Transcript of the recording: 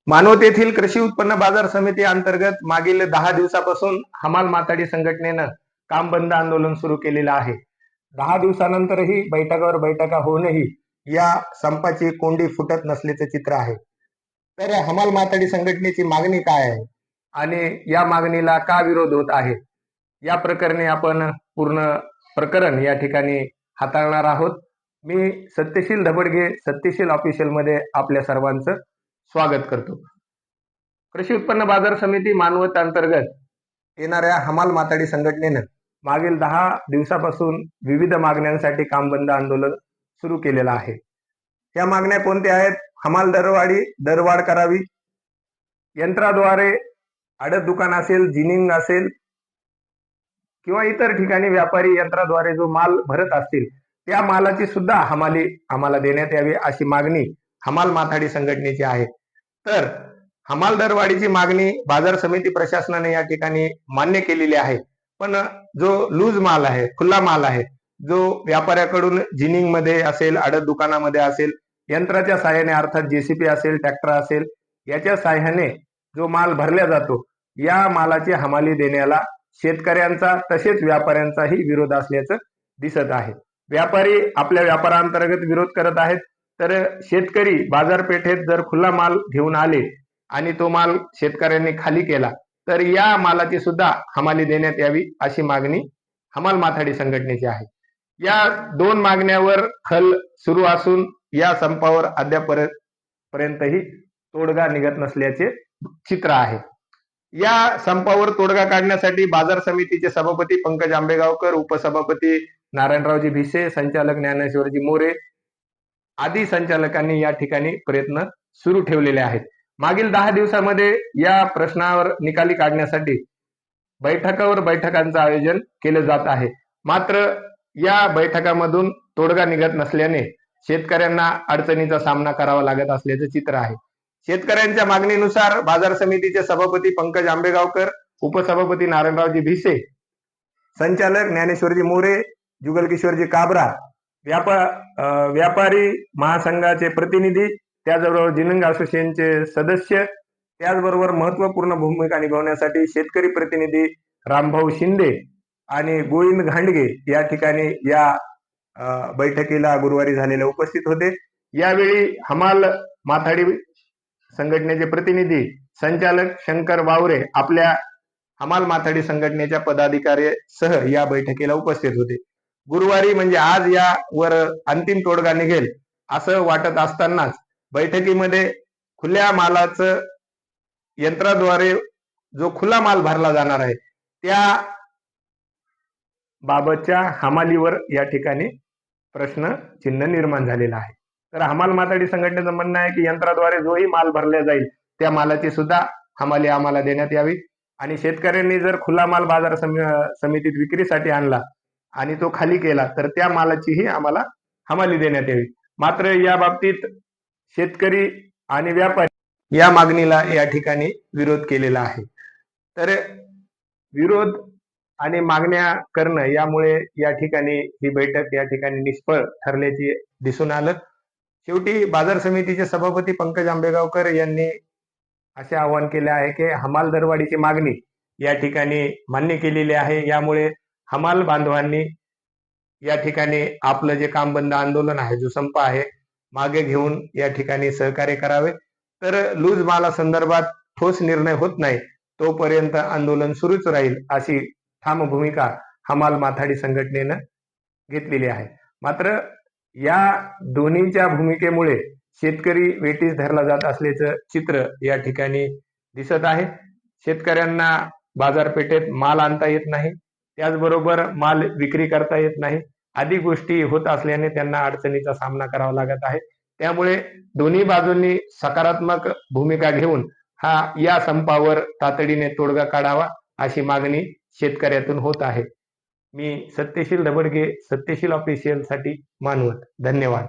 मानवत येथील कृषी उत्पन्न बाजार समिती अंतर्गत मागील 10 दिवसापासून हमाल माथाडी संघटनेनं काम बंद आंदोलन सुरू केलेलं आहे. 10 दिवसानंतरही बैठकावर बैठका होऊनही या संपाची कोंडी फुटत नसल्याचं चित्र आहे. तर हमाल माथाडी संघटनेची मागणी काय आहे आणि या मागणीला का विरोध होत आहे, या प्रकरणी आपण पूर्ण प्रकरण या ठिकाणी हाताळणार आहोत. मी सत्यशील धबडगे, सत्यशील ऑफिशियल मध्ये आपल्या सर्वांचं स्वागत करतो. कृषी उत्पन्न बाजार समिती मानवत अंतर्गत येणाऱ्या हमाल माथाडी संघटनेनं मागील 10 दिवसापासून विविध मागण्यांसाठी काम बंद आंदोलन सुरू केलेलं आहे. या मागण्या कोणत्या आहेत? हमाल दरवाढ करावी, यंत्राद्वारे आडत दुकान असेल, जिनिंग असेल किंवा इतर ठिकाणी व्यापारी यंत्राद्वारे जो माल भरत असतील त्या मालाची सुद्धा हमाली आम्हाला देण्यात यावी अशी मागणी हमाल माथाडी संघटनेची आहे. तर हमाल दरवाढीची मागणी बाजार समिती प्रशासनाने या ठिकाणी मान्य केलेली आहे. पण जो लूज माल आहे, खुला माल आहे, जो व्यापाऱ्याकडून जिनिंग मध्ये असेल, आडत दुकानामध्ये असेल, यंत्राच्या साह्याने अर्थात जेसीपी असेल, ट्रॅक्टर असेल, याच्या साह्याने जो माल भरला जातो, या मालाची हमाली देण्याला शेतकऱ्यांचा तसेच व्यापाऱ्यांचाही विरोध असल्याचं दिसत आहे. व्यापारी आपल्या व्यापारांतर्गत विरोध करत आहेत, तर शेतकरी बाजारपेठेत जर खुला माल घेऊन आले आणि तो माल शेतकऱ्यांनी खाली केला तर या मालाची सुद्धा हमाली देण्यात यावी अशी मागणी हमाल माथाडी संघटनेची आहे. या दोन मागण्यावर खल सुरू असून या संपावर अद्यापर्यंतही तोडगा निघत नसल्याचे चित्र आहे. या संपावर तोडगा काढण्यासाठी बाजार समितीचे सभापती पंकज आंबेगावकर, उपसभापती नारायणरावजी भिसे, संचालक ज्ञानेश्वरजी मोरे आदी संचालकांनी या ठिकाणी प्रयत्न सुरू ठेवलेले आहेत. मागील 10 दिवसामध्ये या प्रश्नावर निकाली काढण्यासाठी बैठकावर बैठकांचं आयोजन केलं जात आहे. मात्र या बैठकामधून तोडगा निघत नसल्याने शेतकऱ्यांना अडचणीचा सामना करावा लागत असल्याचं चित्र आहे. शेतकऱ्यांच्या मागणीनुसार बाजार समितीचे सभापती पंकज आंबेगावकर, उपसभापती नारायणरावजी भिसे, संचालक ज्ञानेश्वरजी मोरे, जुगलकिशोरजी काबरा, व्यापारी महासंघाचे प्रतिनिधी, त्याचबरोबर जिनिंग असोसिएशनचे सदस्य, त्याचबरोबर महत्वपूर्ण भूमिका निभावण्यासाठी शेतकरी प्रतिनिधी रामभाऊ शिंदे आणि गोविंद घांडगे या ठिकाणी या बैठकीला गुरुवारी झालेल्या उपस्थित होते. यावेळी हमाल माथाडी संघटनेचे प्रतिनिधी संचालक शंकर वावरे आपल्या हमाल माथाडी संघटनेच्या पदाधिकारी सह या बैठकीला उपस्थित होते. गुरुवारी म्हणजे आज यावर अंतिम तोडगा निघेल असं वाटत असतानाच बैठकीमध्ये खुल्या मालाचं यंत्राद्वारे जो खुला माल भरला जाणार आहे त्या बाबतच्या हमालीवर या ठिकाणी प्रश्न चिन्ह निर्माण झालेला आहे. तर हमाल माथाडी संघटनेचं म्हणणं आहे की यंत्राद्वारे जोही माल भरला जाईल त्या मालाची सुद्धा हमाली आम्हाला देण्यात यावी आणि शेतकऱ्यांनी जर खुला माल बाजार समितीत विक्रीसाठी आणला आणि तो खाली केला तर त्या मालाचीही आम्हाला हमाली देण्यात यावी. मात्र या बाबतीत शेतकरी आणि व्यापारी या मागणीला या ठिकाणी विरोध केलेला आहे. तर विरोध आणि मागण्या करणं यामुळे या ठिकाणी ही बैठक या ठिकाणी निष्फळ ठरल्याची दिसून आलं. शेवटी बाजार समितीचे सभापती पंकज आंबेगावकर यांनी असे आवाहन केले आहे की हमाल दरवाढीची मागणी या ठिकाणी मान्य केलेली आहे. यामुळे हमाल बांधवांनी या ठिकाणी आपलं जे काम बंद आंदोलन आहे, जो संप आहे, मागे घेऊन या ठिकाणी सहकार्य करावे. तर लूज माला संदर्भात ठोस निर्णय होत नाही तोपर्यंत आंदोलन सुरूच राहील अशी ठाम भूमिका हमाल माथाडी संघटनेनं घेतलेली आहे. मात्र या दोन्हीच्या भूमिकेमुळे शेतकरी वेठीस धरला जात असल्याचं चित्र या ठिकाणी दिसत आहे. शेतकऱ्यांना बाजारपेठेत माल आणता येत नाही, त्याचबरोबर माल विक्री करता येत नाही, आदी गोष्टी होत असल्याने त्यांना अडचणीचा सामना करावा लागत आहे. त्यामुळे दोन्ही बाजूंनी सकारात्मक भूमिका घेऊन या संपावर तातडीने तोडगा काढावा अशी मागणी शेतकऱ्यातून होत आहे. मी सत्यशील धबडगे, सत्यशील ऑफिशियल साठी मानवत. धन्यवाद.